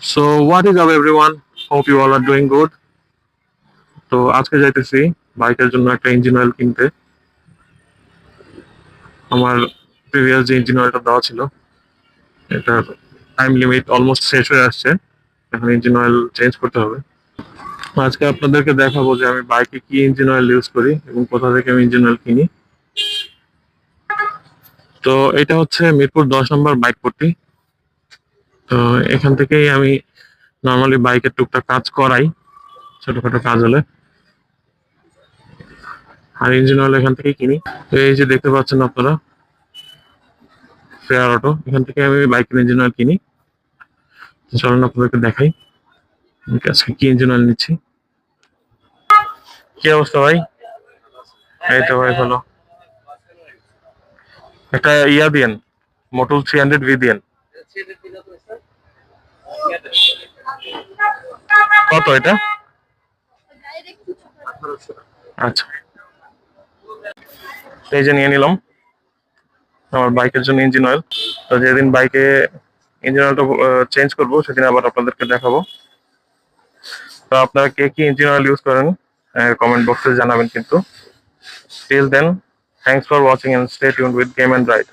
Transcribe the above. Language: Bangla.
So what is up everyone? Hope you all are doing good. তো আজকে যাইতেছি বাইকের জন্য একটা ইঞ্জিন অয়েল কিনতে। আমার প্রিভিয়াস যে ইঞ্জিন অয়েলটা দেওয়া ছিল এটার টাইম লিমিট অলমোস্ট শেষ হয়ে আসছে। এখন ইঞ্জিন অয়েল চেঞ্জ করতে হবে। আজকে আপনাদেরকে দেখাবো যে আমি বাইকে কি ইঞ্জিন অয়েল ইউজ করি এবং কোথা থেকে আমি ইঞ্জিন অয়েল কিনি। তো এটা হচ্ছে মিরপুর 10 নম্বর বাইক পট্টি। তো এখান থেকেই আমি নর্মালি বাইকের টুকটাক কাজ করাই, ছোটখাটো কাজ হলে। আর ইঞ্জিন অয়েল এখান থেকেই কিনি। তো এই যে দেখতে পাচ্ছেন আপনারা ফেয়ার অটো, এখান থেকে আমি বাইকের ইঞ্জিন অয়েল কিনি। তো চলুন আপনাদেরকে দেখাই আমি আজকে কি ইঞ্জিন অয়েল নিচ্ছি। কি অবস্থা ভাই? এই তো ভাই ভালো। একটা ইয়া দিয়েন, মোটুল 300V দিয়েন। কত এটা? আচ্ছা, এই যে নিয়ে নিলাম আমার বাইকের জন্য ইঞ্জিন অয়েল। তো যেদিন বাইকে ইঞ্জিন অয়েলটা চেঞ্জ করবো সেদিন আবার আপনাদেরকে দেখাবো। তো আপনারা কে কি ইঞ্জিন অয়েল ইউজ করেন কমেন্ট বক্সে জানাবেন কিন্তু। Till then, thanks for watching and stay tuned with game and ride.